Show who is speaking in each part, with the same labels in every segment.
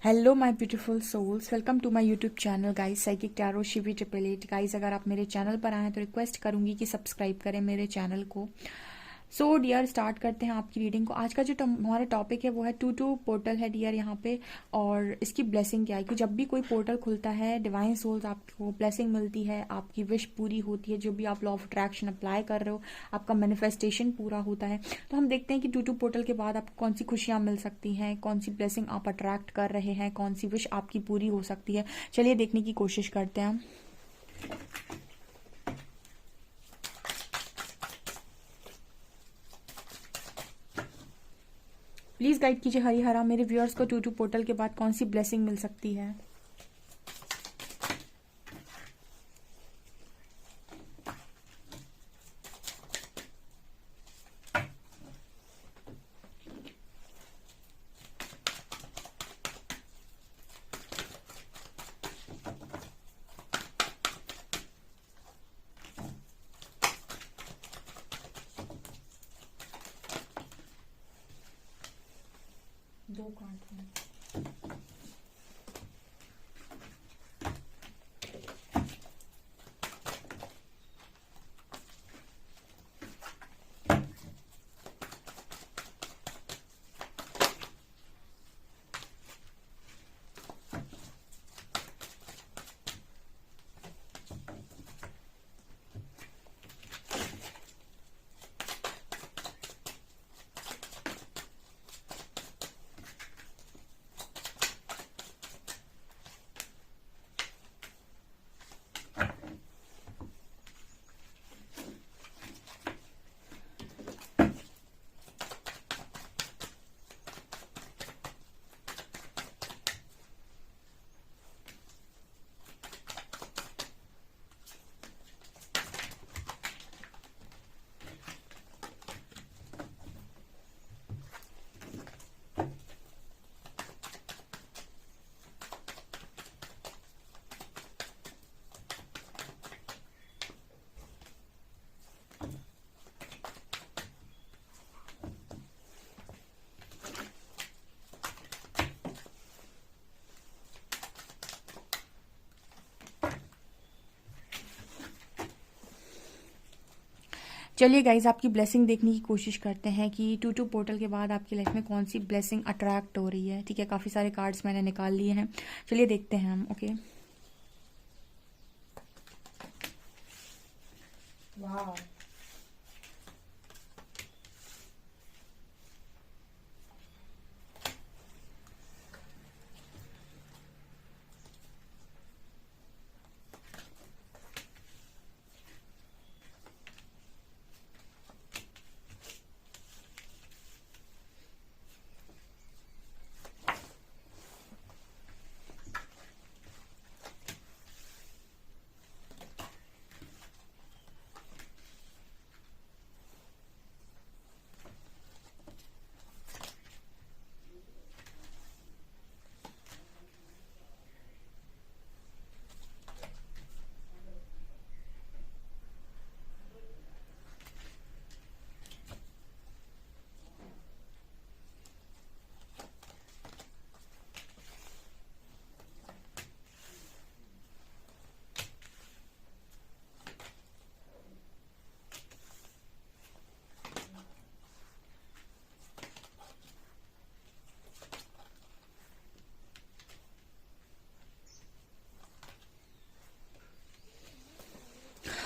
Speaker 1: Hello my beautiful souls, welcome to my YouTube channel guys, psychic tarot Shivi 888। Guys, अगर आप मेरे channel पर आए हैं तो रिक्वेस्ट करूंगी कि सब्सक्राइब करें मेरे चैनल को। सो डियर, स्टार्ट करते हैं आपकी रीडिंग को। आज का जो हमारा टॉपिक है वो है टू टू पोर्टल है डियर यहाँ पे। और इसकी ब्लेसिंग क्या है कि जब भी कोई पोर्टल खुलता है डिवाइन सोल्स आपको ब्लेसिंग मिलती है, आपकी विश पूरी होती है, जो भी आप लॉ ऑफ अट्रैक्शन अप्लाई कर रहे हो आपका मैनिफेस्टेशन पूरा होता है। तो हम देखते हैं कि टू टू पोर्टल के बाद आपको कौन सी खुशियां मिल सकती हैं, कौन सी ब्लेसिंग आप अट्रैक्ट कर रहे हैं, कौन सी विश आपकी पूरी हो सकती है। चलिए देखने की कोशिश करते हैं हम। प्लीज गाइड कीजिए हरिहरा मेरे व्यूअर्स को टू टू पोर्टल के बाद कौन सी ब्लेसिंग मिल सकती है। दो कार्ड हैं। चलिए गाइज, आपकी ब्लेसिंग देखने की कोशिश करते हैं कि टू टू पोर्टल के बाद आपकी लाइफ में कौन सी ब्लेसिंग अट्रैक्ट हो रही है। ठीक है, काफ़ी सारे कार्ड्स मैंने निकाल लिए हैं। चलिए देखते हैं हम। ओके, वाह,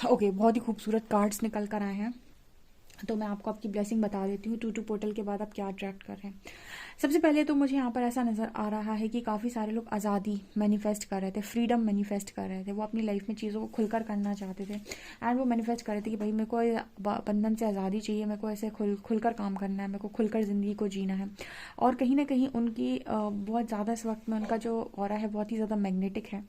Speaker 1: ओके, बहुत ही खूबसूरत कार्ड्स निकल कर आए हैं। तो मैं आपको आपकी ब्लेसिंग बता देती हूँ टू टू पोर्टल के बाद आप क्या अट्रैक्ट कर रहे हैं। सबसे पहले तो मुझे यहाँ पर ऐसा नज़र आ रहा है कि काफ़ी सारे लोग आज़ादी मैनिफेस्ट कर रहे थे, फ्रीडम मैनिफेस्ट कर रहे थे। वो अपनी लाइफ में चीज़ों को खुलकर करना चाहते थे एंड वो मैनिफेस्ट कर रहे थे कि भाई मेरे को बंधन से आज़ादी चाहिए, मेरे को ऐसे खुलकर काम करना है, मेरे को खुलकर ज़िंदगी को जीना है। और कहीं ना कहीं उनकी बहुत ज़्यादा इस वक्त में उनका जो ऑरा है बहुत ही ज़्यादा मैग्नेटिक है।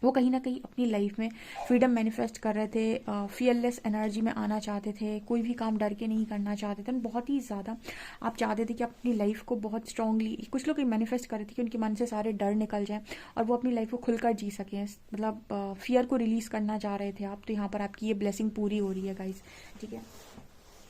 Speaker 1: वो कहीं ना कहीं अपनी लाइफ में फ्रीडम मैनिफेस्ट कर रहे थे, फियरलेस एनर्जी में आना चाहते थे, कोई भी काम डर के नहीं करना चाहते थे। बहुत ही ज़्यादा आप चाहते थे कि अपनी लाइफ को बहुत स्ट्रांगली, कुछ लोग मैनिफेस्ट कर रहे थे कि उनके मन से सारे डर निकल जाएं और वो अपनी लाइफ को खुलकर जी सकें, मतलब फियर को रिलीज़ करना चाह रहे थे आप। तो यहाँ पर आपकी ये ब्लेसिंग पूरी हो रही है गाइस। ठीक है,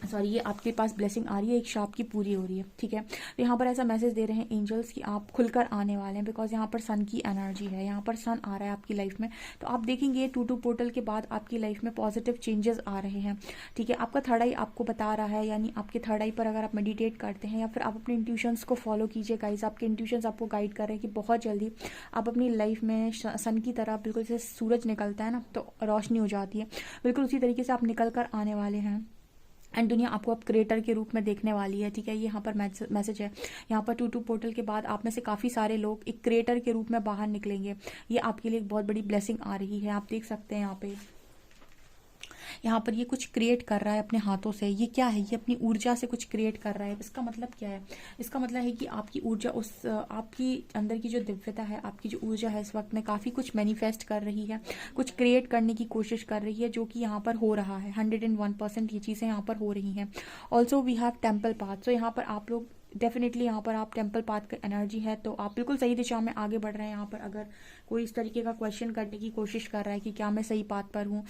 Speaker 1: सॉरी, ये आपके पास ब्लेसिंग आ रही है, इच्छा आपकी पूरी हो रही है, ठीक है। तो यहाँ पर ऐसा मैसेज दे रहे हैं एंजल्स कि आप खुलकर आने वाले हैं, बिकॉज यहाँ पर सन की एनर्जी है, यहाँ पर सन आ रहा है आपकी लाइफ में। तो आप देखेंगे 2-2 पोर्टल के बाद आपकी लाइफ में पॉजिटिव चेंजेस आ रहे हैं, ठीक है। आपका थर्ड आई आपको बता रहा है, यानी आपके थर्ड आई पर अगर आप मेडिटेट करते हैं या फिर आप अपने इंट्यूशंस को फॉलो कीजिए गाइज, आपके इंट्यूशंस आपको गाइड कर रहे हैं कि बहुत जल्दी आप अपनी लाइफ में सन की तरह, बिल्कुल जैसे सूरज निकलता है ना तो रोशनी हो जाती है, बिल्कुल उसी तरीके से आप निकल कर आने वाले हैं। एंड दुनिया आपको अब क्रिएटर के रूप में देखने वाली है, ठीक है। ये यहाँ पर मैसेज है, यहाँ पर 2-2 पोर्टल के बाद आप में से काफ़ी सारे लोग एक क्रिएटर के रूप में बाहर निकलेंगे। ये आपके लिए एक बहुत बड़ी ब्लेसिंग आ रही है। आप देख सकते हैं यहाँ पर ये कुछ क्रिएट कर रहा है अपने हाथों से। ये क्या है? ये अपनी ऊर्जा से कुछ क्रिएट कर रहा है। इसका मतलब क्या है? इसका मतलब है कि आपकी ऊर्जा, उस आपकी अंदर की जो दिव्यता है, आपकी जो ऊर्जा है, इस वक्त में काफ़ी कुछ मैनिफेस्ट कर रही है, कुछ क्रिएट करने की कोशिश कर रही है, जो कि यहाँ पर हो रहा है। 101% ये चीज़ें यहाँ पर हो रही हैं। Also we have temple path. So यहाँ पर आप लोग डेफिनेटली, यहाँ पर आप टेम्पल पाथ का एनर्जी है तो आप बिल्कुल सही दिशा में आगे बढ़ रहे हैं। यहाँ पर अगर कोई इस तरीके का क्वेश्चन करने की कोशिश कर रहा है कि क्या मैं सही पाथ पर हूँ,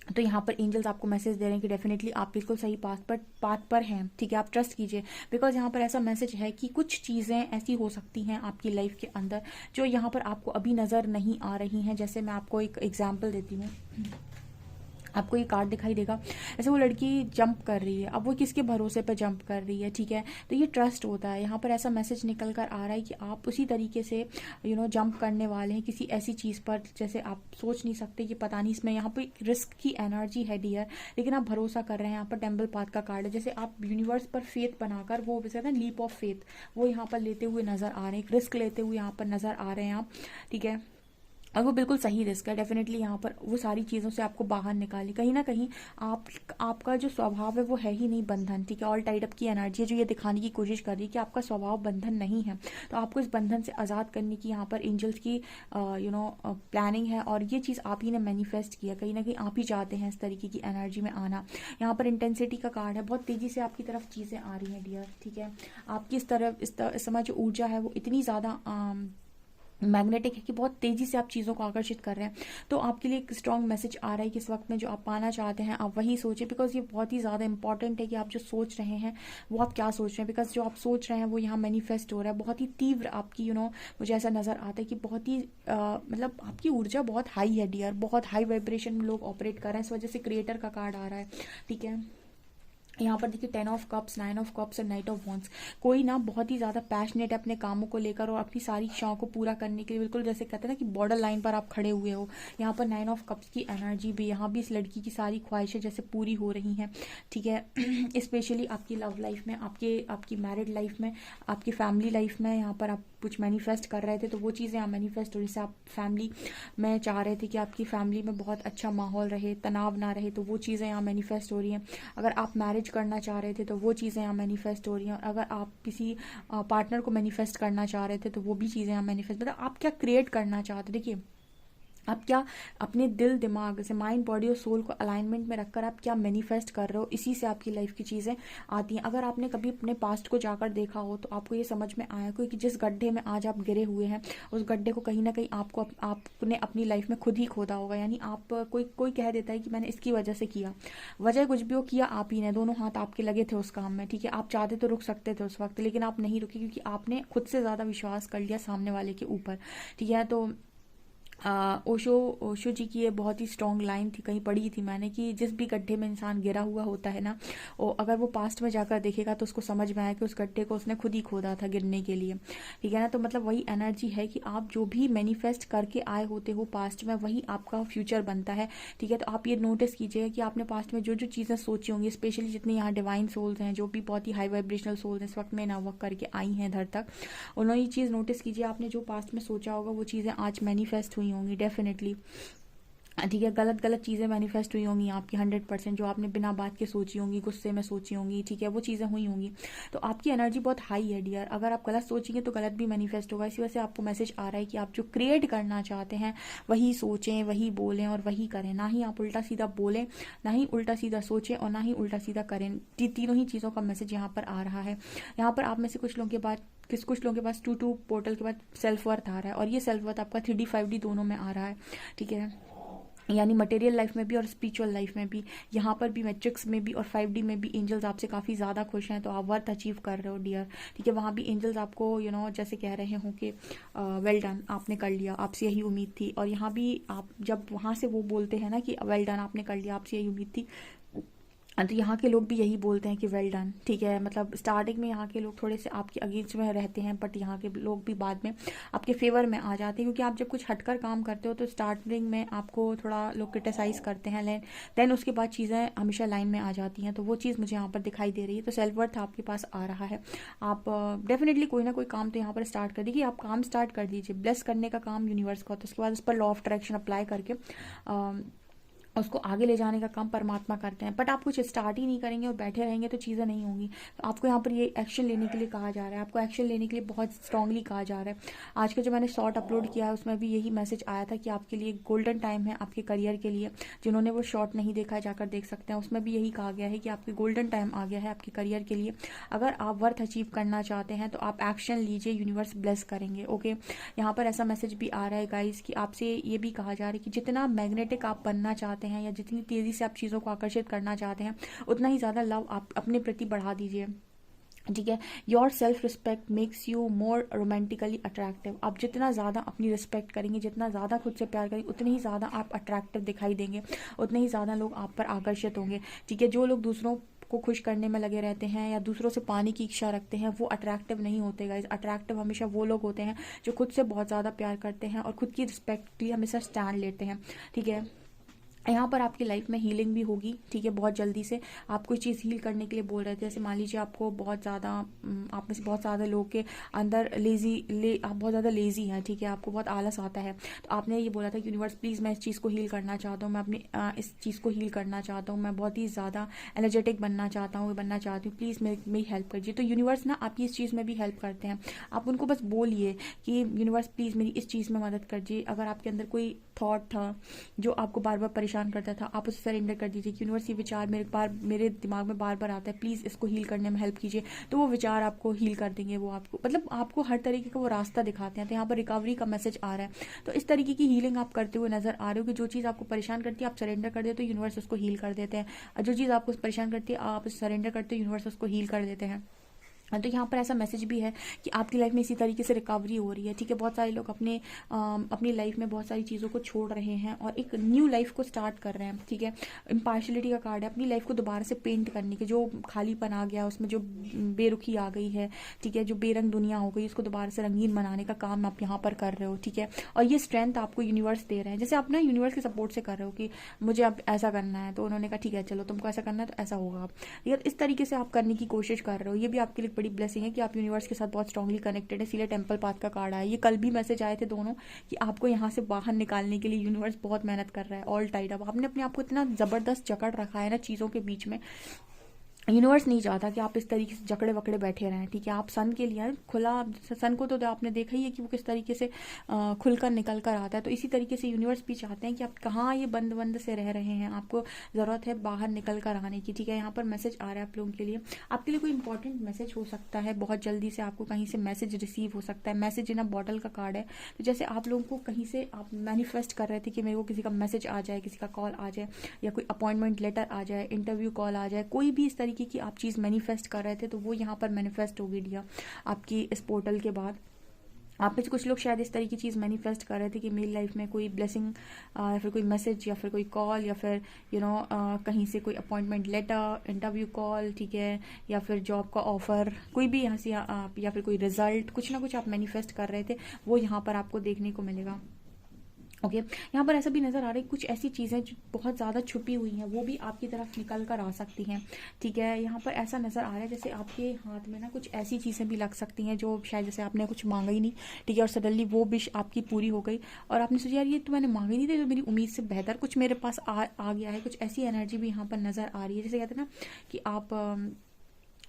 Speaker 1: तो यहाँ पर एंजल्स आपको मैसेज दे रहे हैं कि डेफिनेटली आप बिल्कुल सही पाथ पर हैं, ठीक है। आप ट्रस्ट कीजिए, बिकॉज यहाँ पर ऐसा मैसेज है कि कुछ चीज़ें ऐसी हो सकती हैं आपकी लाइफ के अंदर जो यहाँ पर आपको अभी नज़र नहीं आ रही हैं। जैसे मैं आपको एक एग्जाम्पल देती हूँ, आपको ये कार्ड दिखाई देगा, ऐसे वो लड़की जंप कर रही है। अब वो किसके भरोसे पे जंप कर रही है, ठीक है। तो ये ट्रस्ट होता है। यहाँ पर ऐसा मैसेज निकल कर आ रहा है कि आप उसी तरीके से जंप करने वाले हैं किसी ऐसी चीज़ पर जैसे आप सोच नहीं सकते कि पता नहीं, इसमें यहाँ पर रिस्क की एनर्जी है डियर, लेकिन आप भरोसा कर रहे हैं। यहाँ पर टेम्पल पाथ का कार्ड है, जैसे आप यूनिवर्स पर फेथ बनाकर, वो कहते हैं लीप ऑफ फेथ, वो यहाँ पर लेते हुए नजर आ रहे हैं, एक रिस्क लेते हुए यहाँ पर नजर आ रहे हैं आप, ठीक है। और वो बिल्कुल सही रिस्क है। डेफिनेटली यहाँ पर वो सारी चीज़ों से आपको बाहर निकाली। कहीं ना कहीं आपका जो स्वभाव है वो है ही नहीं बंधन, ठीक है। ऑल टाइड अप की एनर्जी है जो ये दिखाने की कोशिश कर रही है कि आपका स्वभाव बंधन नहीं है। तो आपको इस बंधन से आज़ाद करने की यहाँ पर एंजल्स की प्लानिंग है, और ये चीज़ आप ही ने मैनिफेस्ट किया। कहीं ना कहीं आप ही चाहते हैं इस तरीके की एनर्जी में आना। यहाँ पर इंटेंसिटी का कार्ड है, बहुत तेज़ी से आपकी तरफ चीज़ें आ रही हैं डियर, ठीक है। आपकी इस समय जो ऊर्जा है वो इतनी ज़्यादा मैग्नेटिक है कि बहुत तेज़ी से आप चीज़ों को आकर्षित कर रहे हैं। तो आपके लिए एक स्ट्रॉन्ग मैसेज आ रहा है कि इस वक्त में जो आप पाना चाहते हैं आप वही सोचें, बिकॉज ये बहुत ही ज़्यादा इंपॉर्टेंट है कि आप जो सोच रहे हैं वो आप क्या सोच रहे हैं। बिकॉज जो आप सोच रहे हैं वो यहाँ मैनिफेस्ट हो रहा है। बहुत ही तीव्र आपकी मुझे ऐसा नज़र आता है कि बहुत ही मतलब आपकी ऊर्जा बहुत हाई है डियर, बहुत हाई वाइब्रेशन में लोग ऑपरेट कर रहे हैं। इस वजह से क्रिएटर का कार्ड आ रहा है, ठीक है। यहाँ पर देखिए 10 ऑफ कप्स, 9 ऑफ कप्स और नाइट ऑफ वॉन्ड्स। कोई ना बहुत ही ज़्यादा पैशनेट है अपने कामों को लेकर और अपनी सारी इच्छाओं को पूरा करने के लिए, बिल्कुल जैसे कहते हैं ना कि बॉर्डर लाइन पर आप खड़े हुए हो। यहाँ पर 9 ऑफ कप्स की एनर्जी भी, यहाँ भी इस लड़की की सारी ख्वाहिशें जैसे पूरी हो रही हैं, ठीक है। स्पेशली आपकी लव लाइफ में, आपकी मैरिड लाइफ में, आपकी फैमिली लाइफ में, यहाँ पर आप कुछ मैनिफेस्ट कर रहे थे तो वो चीज़ें यहाँ मैनिफेस्ट हो रही। जैसे आप फैमिली में चाह रहे थे कि आपकी फैमिली में बहुत अच्छा माहौल रहे, तनाव ना रहे, तो वो चीज़ें यहाँ मैनिफेस्ट हो रही हैं। अगर आप मैरिज करना चाह रहे थे तो वो चीज़ें यहाँ मैनिफेस्ट हो रही हैं। और अगर आप किसी पार्टनर को मैनिफेस्ट करना चाह रहे थे तो वो भी चीज़ें यहाँ मैनिफेस्ट, मतलब आप क्या क्रिएट करना चाहते, देखिए आप क्या अपने दिल दिमाग से, माइंड बॉडी और सोल को अलाइनमेंट में रखकर आप क्या मैनिफेस्ट कर रहे हो, इसी से आपकी लाइफ की चीज़ें आती हैं। अगर आपने कभी अपने पास्ट को जाकर देखा हो तो आपको ये समझ में आया कि जिस गड्ढे में आज आप गिरे हुए हैं उस गड्ढे को कहीं ना कहीं आपने अपनी लाइफ में खुद ही खोदा होगा। यानी आप कोई कह देता है कि मैंने इसकी वजह से किया, वजह कुछ भी हो, किया आप ही ने, दोनों हाथ आपके लगे थे उस काम में, ठीक है। आप चाहते तो रुक सकते थे उस वक्त, लेकिन आप नहीं रुके क्योंकि आपने खुद से ज़्यादा विश्वास कर लिया सामने वाले के ऊपर, ठीक है। तो ओशो जी की ये बहुत ही स्ट्रॉन्ग लाइन थी, कहीं पढ़ी थी मैंने, कि जिस भी गड्ढे में इंसान गिरा हुआ होता है ना, और अगर वो पास्ट में जाकर देखेगा तो उसको समझ में आया कि उस गड्ढे को उसने खुद ही खोदा था गिरने के लिए, ठीक है ना। तो मतलब वही एनर्जी है कि आप जो भी मैनिफेस्ट करके आए होते हो पास्ट में वही आपका फ्यूचर बनता है, ठीक है। तो आप ये नोटिस कीजिएगा कि आपने पास्ट में जो जो चीज़ें सोची होंगी, स्पेशली जितने यहाँ डिवाइन सोल्स हैं, जो भी बहुत ही हाई वाइब्रेशनल सोल्स इस वक्त में ना वर्क करके आई हैं इधर तक, उन्होंने ये चीज़ नोटिस कीजिए, आपने जो पास्ट में सोचा होगा वो चीज़ें आज मैनिफेस्ट हुई होंगी डेफिनेटली, ठीक है। गलत चीज़ें मैनिफेस्ट हुई होंगी आपकी 100%, जो आपने बिना बात के सोची होंगी, गुस्से में सोची होंगी, ठीक है, वो चीज़ें हुई होंगी। तो आपकी एनर्जी बहुत हाई है डियर। अगर आप गलत सोचेंगे तो गलत भी मैनिफेस्ट होगा। इसी वजह से आपको मैसेज आ रहा है कि आप जो क्रिएट करना चाहते हैं वही सोचें, वही बोलें और वही करें। ना ही आप उल्टा सीधा बोलें, ना ही उल्टा सीधा सोचें और ना ही उल्टा सीधा करें। तीनों ही चीज़ों का मैसेज यहाँ पर आ रहा है। यहाँ पर आप में से कुछ लोगों के पास 2-2 पोर्टल के बाद सेल्फ वर्थ आ रहा है, और ये सेल्फ वर्थ आपका 3D 5D दोनों में आ रहा है, ठीक है। यानी मटेरियल लाइफ में भी और स्पिरिचुअल लाइफ में भी, यहाँ पर भी मैट्रिक्स में भी और 5D में भी एंजल्स आपसे काफ़ी ज़्यादा खुश हैं। तो आप वर्थ अचीव कर रहे हो डियर, ठीक है। वहाँ भी एंजल्स आपको जैसे कह रहे हों कि वेल डन, आपने कर लिया, आपसे यही उम्मीद थी। और यहाँ भी आप जब वहाँ से वो बोलते हैं ना कि वेल डन, आपने कर लिया, आपसे यही उम्मीद थी, तो यहाँ के लोग भी यही बोलते हैं कि वेल डन, ठीक है। मतलब स्टार्टिंग में यहाँ के लोग थोड़े से आपके अगेंस्ट में रहते हैं, बट यहाँ के लोग भी बाद में आपके फेवर में आ जाते हैं, क्योंकि आप जब कुछ हटकर काम करते हो तो स्टार्टिंग में आपको थोड़ा लोग क्रिटिसाइज़ करते हैं, देन उसके बाद चीज़ें हमेशा लाइन में आ जाती हैं। तो वो चीज़ मुझे यहाँ पर दिखाई दे रही है। तो सेल्फ वर्थ आपके पास आ रहा है। आप डेफिनेटली कोई ना कोई काम तो यहाँ पर स्टार्ट कर दीजिए। आप काम स्टार्ट कर दीजिए, ब्लेस करने का काम यूनिवर्स का होता है, उसके बाद उस पर लॉ ऑफ अट्रैक्शन अप्लाई करके उसको आगे ले जाने का काम परमात्मा करते हैं। बट आप कुछ स्टार्ट ही नहीं करेंगे और बैठे रहेंगे तो चीज़ें नहीं होंगी। तो आपको यहाँ पर ये एक्शन लेने के लिए कहा जा रहा है, आपको एक्शन लेने के लिए बहुत स्ट्रांगली कहा जा रहा है। आज का जो मैंने शॉर्ट अपलोड किया है उसमें भी यही मैसेज आया था कि आपके लिए गोल्डन टाइम है, आपके करियर के लिए। जिन्होंने वो शॉर्ट नहीं देखा है जाकर देख सकते हैं, उसमें भी यही कहा गया है कि आपके गोल्डन टाइम आ गया है आपके करियर के लिए। अगर आप वर्थ अचीव करना चाहते हैं तो आप एक्शन लीजिए, यूनिवर्स ब्लेस करेंगे। ओके, यहाँ पर ऐसा मैसेज भी आ रहा है गाइस कि आपसे ये भी कहा जा रहा है कि जितना मैग्नेटिक आप बनना चाहते हैं या जितनी तेज़ी से आप चीज़ों को आकर्षित करना चाहते हैं, उतना ही ज़्यादा लव आप अपने प्रति बढ़ा दीजिए, ठीक है। Your self respect makes you more romantically attractive. आप जितना ज़्यादा अपनी रिस्पेक्ट करेंगे, जितना ज़्यादा खुद से प्यार करेंगे, उतने ही ज़्यादा आप अट्रैक्टिव दिखाई देंगे, उतने ही ज़्यादा लोग आप पर आकर्षित होंगे, ठीक है। जो लोग दूसरों को खुश करने में लगे रहते हैं या दूसरों से पाने की इच्छा रखते हैं, वो अट्रैक्टिव नहीं होते गाइस। अट्रैक्टिव हमेशा वो लोग होते हैं जो खुद से बहुत ज़्यादा प्यार करते हैं और खुद की रिस्पेक्ट के लिए हमेशा स्टैंड लेते हैं, ठीक है। यहाँ पर आपकी लाइफ में हीलिंग भी होगी, ठीक है। बहुत जल्दी से आप कोई चीज़ हील करने के लिए बोल रहे थे, जैसे मान लीजिए आपको बहुत ज़्यादा, आप में से बहुत ज़्यादा लोगों के अंदर आप बहुत ज़्यादा लेज़ी हैं, ठीक है। आपको बहुत आलस आता है, तो आपने ये बोला था कि यूनिवर्स प्लीज़ मैं इस चीज़ को हील करना चाहता हूँ, मैं अपनी इस चीज़ को हील करना चाहता हूँ, मैं बहुत ही ज़्यादा एनर्जेटिक बनना चाहता हूँ, बनना चाहती हूँ, प्लीज़ मेरी हेल्प कीजिए। तो यूनिवर्स ना आपकी इस चीज़ में भी हेल्प करते हैं। आप उनको बस बोलिए कि यूनिवर्स प्लीज़ मेरी इस चीज़ में मदद कीजिए। अगर आपके अंदर कोई थॉट था जो आपको बार बार परेशान करता था, आप उसे सरेंडर कर दीजिए कि यूनिवर्स ये विचार मेरे दिमाग में बार बार आता है, प्लीज़ इसको हील करने में हेल्प कीजिए। तो वो विचार आपको हील कर देंगे, वो आपको मतलब आपको हर तरीके का वो रास्ता दिखाते हैं। तो यहाँ पर रिकवरी का मैसेज आ रहा है। तो इस तरीके की हीलिंग आप करते हुए नजर आ रहे हो कि जो चीज़ आपको परेशान करती है आप सरेंडर कर देते हो, यूनिवर्स उसको हील कर देते हैं। और जो चीज़ आपको परेशान करती है आप सरेंडर करते हो, यूनिवर्स उसको हील कर देते हैं। तो यहाँ पर ऐसा मैसेज भी है कि आपकी लाइफ में इसी तरीके से रिकवरी हो रही है, ठीक है। बहुत सारे लोग अपनी लाइफ में बहुत सारी चीज़ों को छोड़ रहे हैं और एक न्यू लाइफ को स्टार्ट कर रहे हैं, ठीक है। इम्पार्शलिटी का कार्ड है, अपनी लाइफ को दोबारा से पेंट करने के, जो खालीपन आ गया उसमें जो बेरुखी आ गई है, ठीक है, जो बेरंग दुनिया हो गई, उसको दोबारा से रंगीन बनाने का काम आप यहाँ पर कर रहे हो, ठीक है। और ये स्ट्रेंथ आपको यूनिवर्स दे रहे हैं, जैसे आप ना यूनिवर्स के सपोर्ट से कर रहे हो कि मुझे अब ऐसा करना है, तो उन्होंने कहा ठीक है चलो तुमको ऐसा करना है तो ऐसा होगा। आप इस तरीके से आप करने की कोशिश कर रहे हो, ये भी आपके लिए बड़ी ब्लेसिंग है कि आप यूनिवर्स के साथ बहुत स्ट्रांगली कनेक्टेड है। इसीलिए टेंपल पाथ का कार्ड आया। ये कल भी मैसेज आए थे दोनों कि आपको यहाँ से बाहर निकालने के लिए यूनिवर्स बहुत मेहनत कर रहा है, ऑल टाइड अप। आपने अपने आप को इतना ज़बरदस्त जकड़ रखा है ना चीज़ों के बीच में, यूनिवर्स नहीं चाहता कि आप इस तरीके से जकड़े वकड़े बैठे रहें, ठीक है। आप सन के लिए खुला, सन को तो आपने देखा ही है कि वो किस तरीके से खुलकर निकल कर आता है। तो इसी तरीके से यूनिवर्स भी चाहते हैं कि आप कहाँ ये बंद बंद से रह रहे हैं, आपको ज़रूरत है बाहर निकल कर आने की, ठीक है। यहाँ पर मैसेज आ रहा है आप लोगों के लिए, आपके लिए कोई इंपॉर्टेंट मैसेज हो सकता है, बहुत जल्दी से आपको कहीं से मैसेज रिसीव हो सकता है। मैसेज इन अ बॉटल का कार्ड है, तो जैसे आप लोगों को कहीं से आप मैनिफेस्ट कर रहे थे कि मेरे को किसी का मैसेज आ जाए, किसी का कॉल आ जाए, या कोई अपॉइंटमेंट लेटर आ जाए, इंटरव्यू कॉल आ जाए, कोई भी इस तरीके की आप चीज़ मैनिफेस्ट कर रहे थे, तो वो यहाँ पर मैनिफेस्ट होगी डिया आपकी इस पोर्टल के बाद। आप में से कुछ लोग शायद इस तरीके की चीज़ मैनिफेस्ट कर रहे थे कि मेरी लाइफ में कोई ब्लेसिंग या फिर कोई मैसेज या फिर कोई कॉल या फिर कहीं से कोई अपॉइंटमेंट लेटर, इंटरव्यू कॉल, ठीक है, या फिर जॉब का ऑफर, कोई भी यहाँ से या फिर कोई रिजल्ट, कुछ ना कुछ आप मैनिफेस्ट कर रहे थे, वो यहाँ पर आपको देखने को मिलेगा। ओके यहाँ पर ऐसा भी नज़र आ रहा है कुछ ऐसी चीज़ें जो बहुत ज़्यादा छुपी हुई हैं वो भी आपकी तरफ निकल कर आ सकती हैं, ठीक है। यहाँ पर ऐसा नज़र आ रहा है जैसे आपके हाथ में ना कुछ ऐसी चीज़ें भी लग सकती हैं जो शायद जैसे आपने कुछ मांगा ही नहीं, ठीक है, और सडनली वो विश आपकी पूरी हो गई और आपने सोचा यार ये तो मैंने मांगी नहीं थी, तो मेरी उम्मीद से बेहतर कुछ मेरे पास आ गया है। कुछ ऐसी एनर्जी भी यहाँ पर नज़र आ रही है, जैसे कहते हैं ना कि आप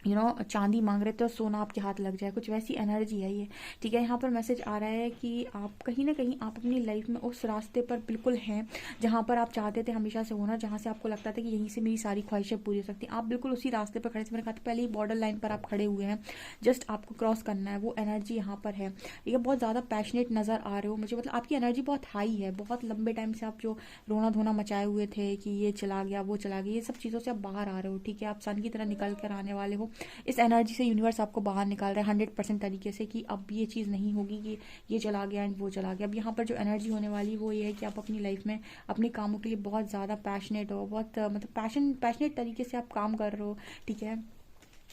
Speaker 1: चांदी मांग रहे थे और सोना आपके हाथ लग जाए, कुछ वैसी एनर्जी है ये। ठीक है, यहाँ पर मैसेज आ रहा है कि आप कहीं ना कहीं आप अपनी लाइफ में उस रास्ते पर बिल्कुल हैं जहाँ पर आप चाहते थे हमेशा से होना, जहाँ से आपको लगता था कि यहीं से मेरी सारी ख्वाहिशें पूरी हो सकती हैं। आप बिल्कुल उसी रास्ते पर खड़े थे, मैंने कहा था पहले ही बॉर्डर लाइन पर आप खड़े हुए हैं, जस्ट आपको क्रॉस करना है, वो एनर्जी यहाँ पर है। ठीक है, बहुत ज़्यादा पैशनेट नज़र आ रहे हो मुझे, मतलब आपकी एनर्जी बहुत हाई है। बहुत लंबे टाइम से आप जो रोना धोना मचाए हुए थे कि ये चला गया वो चला गया, ये सब चीज़ों से आप बाहर आ रहे हो। ठीक है, आप सन की तरह निकल कर आने वाले हो। इस एनर्जी से यूनिवर्स आपको बाहर निकाल रहा है 100% तरीके से कि अब ये चीज़ नहीं होगी कि ये चला गया एंड वो चला गया। अब यहाँ पर जो एनर्जी होने वाली वो ये है कि आप अपनी लाइफ में अपने कामों के लिए बहुत ज़्यादा पैशनेट हो, बहुत मतलब पैशनेट तरीके से आप काम कर रहे हो। ठीक है,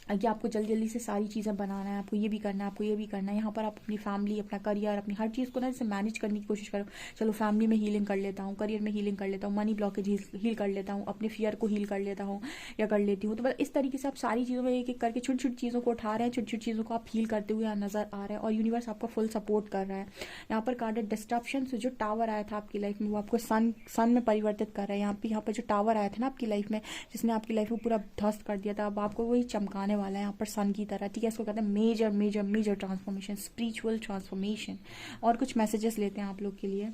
Speaker 1: कि आपको जल्दी जल्दी से सारी चीज़ें बनाना है, आपको ये भी करना है, आपको ये भी करना है। यहाँ पर आप अपनी फैमिली, अपना करियर, अपनी हर चीज़ को ना जैसे मैनेज करने की कोशिश करो। चलो फैमिली में हीलिंग कर लेता हूँ, करियर में हीलिंग कर लेता हूँ, मनी ब्लॉकेज हील कर लेता हूँ, अपने फियर को हील कर लेता हूँ या कर लेती हूँ। तो बस इस तरीके से आप सारी चीज़ों में एक एक करके छोटी छोटी चीज़ों को उठा रहे हैं, छोटी छोटी चीज़ों को आप हील करते हुए नजर आ रहे हैं और यूनिवर्स आपका फुल सपोर्ट कर रहा है। यहाँ पर कार्ड डिस्ट्रप्शन से जो टावर आया था आपकी लाइफ में वो आपको सन में परिवर्तित कर रहा है। यहाँ पर जो टावर आया था ना आपकी लाइफ में, जिसने आपकी लाइफ को पूरा ध्वस्त कर दिया था, अब आपको वही चमकाने वाला है यहाँ पर सन की तरह। ठीक है, इसको कहते हैं major major major transformation, spiritual transformation. और कुछ मैसेजेस लेते हैं आप लोग के लिए।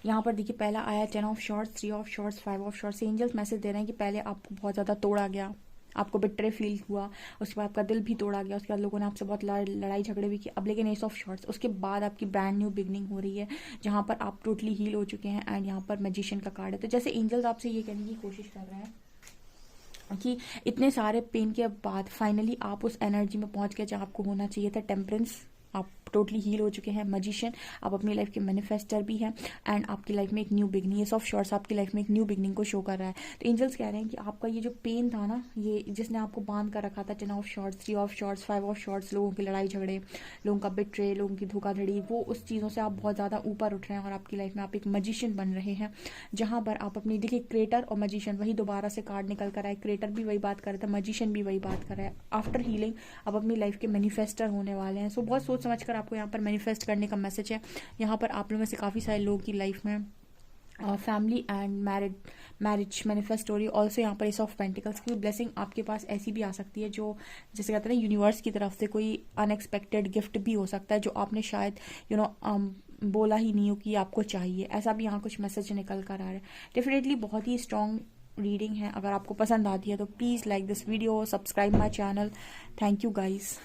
Speaker 1: यहाँ पर देखिए पहला आया 10 of swords, 3 of swords, 5 of swords. Angels message दे रहे हैं कि पहले आपको बहुत ज़्यादा तोड़ा गया, आपको बिट्रे फील हुआ, उसके बाद आपका दिल भी तोड़ा गया, उसके बाद लोगों ने आपसे बहुत लड़ाई झगड़े भी किए। अब लेकिन एस ऑफ शॉर्ट्स, उसके बाद आपकी ब्रांड न्यू बिगनिंग हो रही है जहाँ पर आप टोटली हील हो चुके हैं। एंड यहाँ पर मैजिशियन का कार्ड है। तो जैसे एंजल्स आपसे ये कहने की कोशिश कर रहे हैं कि इतने सारे पेन के बाद फाइनली आप उस एनर्जी में पहुंच गए जहाँ आपको होना चाहिए था। टेम्परेंस, आप टोटली हील हो चुके हैं। मैजिशियन, आप अपनी लाइफ के मैनिफेस्टर भी हैं एंड आपकी लाइफ में एक न्यू बिगनिंग, ये ऑफ शॉर्ट्स आपकी लाइफ में एक न्यू बिगनिंग को शो कर रहा है। तो एंजल्स कह रहे हैं कि आपका ये जो पेन था ना, ये जिसने आपको बांध कर रखा था, 10 of swords, 3 of swords, 5 of shorts, लोगों की लड़ाई झगड़े, लोगों का बिट्रे, लोगों की धोखाधड़ी, वो उस चीज़ों से आप बहुत ज़्यादा ऊपर उठ रहे हैं और आपकी लाइफ में आप एक मैजिशियन बन रहे हैं जहाँ पर आप अपनी, देखिए क्रिएटर और मैजिशियन वही दोबारा से कार्ड निकल कर आए। क्रिएटर भी वही बात कर रहा था, मैजिशियन भी वही बात कर रहा है। आफ्टर हीलिंग आप अपनी लाइफ के मैनिफेस्टर होने वाले हैं। सो बहुत सोच समझ कर आपको यहाँ पर मैनिफेस्ट करने का मैसेज है। यहाँ पर आप लोगों में से काफ़ी सारे लोगों की लाइफ में फैमिली एंड मैरिज मैनिफेस्ट हो रही है। ऑल्सो यहाँ पर एस ऑफ पेंटिकल्स की ब्लेसिंग आपके पास ऐसी भी आ सकती है जो जैसे कहते हैं ना यूनिवर्स की तरफ से कोई अनएक्सपेक्टेड गिफ्ट भी हो सकता है जो आपने शायद बोला ही नहीं हो कि आपको चाहिए। ऐसा भी यहाँ कुछ मैसेज निकल कर आ रहा है। डेफिनेटली बहुत ही स्ट्रॉन्ग रीडिंग है। अगर आपको पसंद आती है तो please like this video, subscribe my channel. Thank you guys.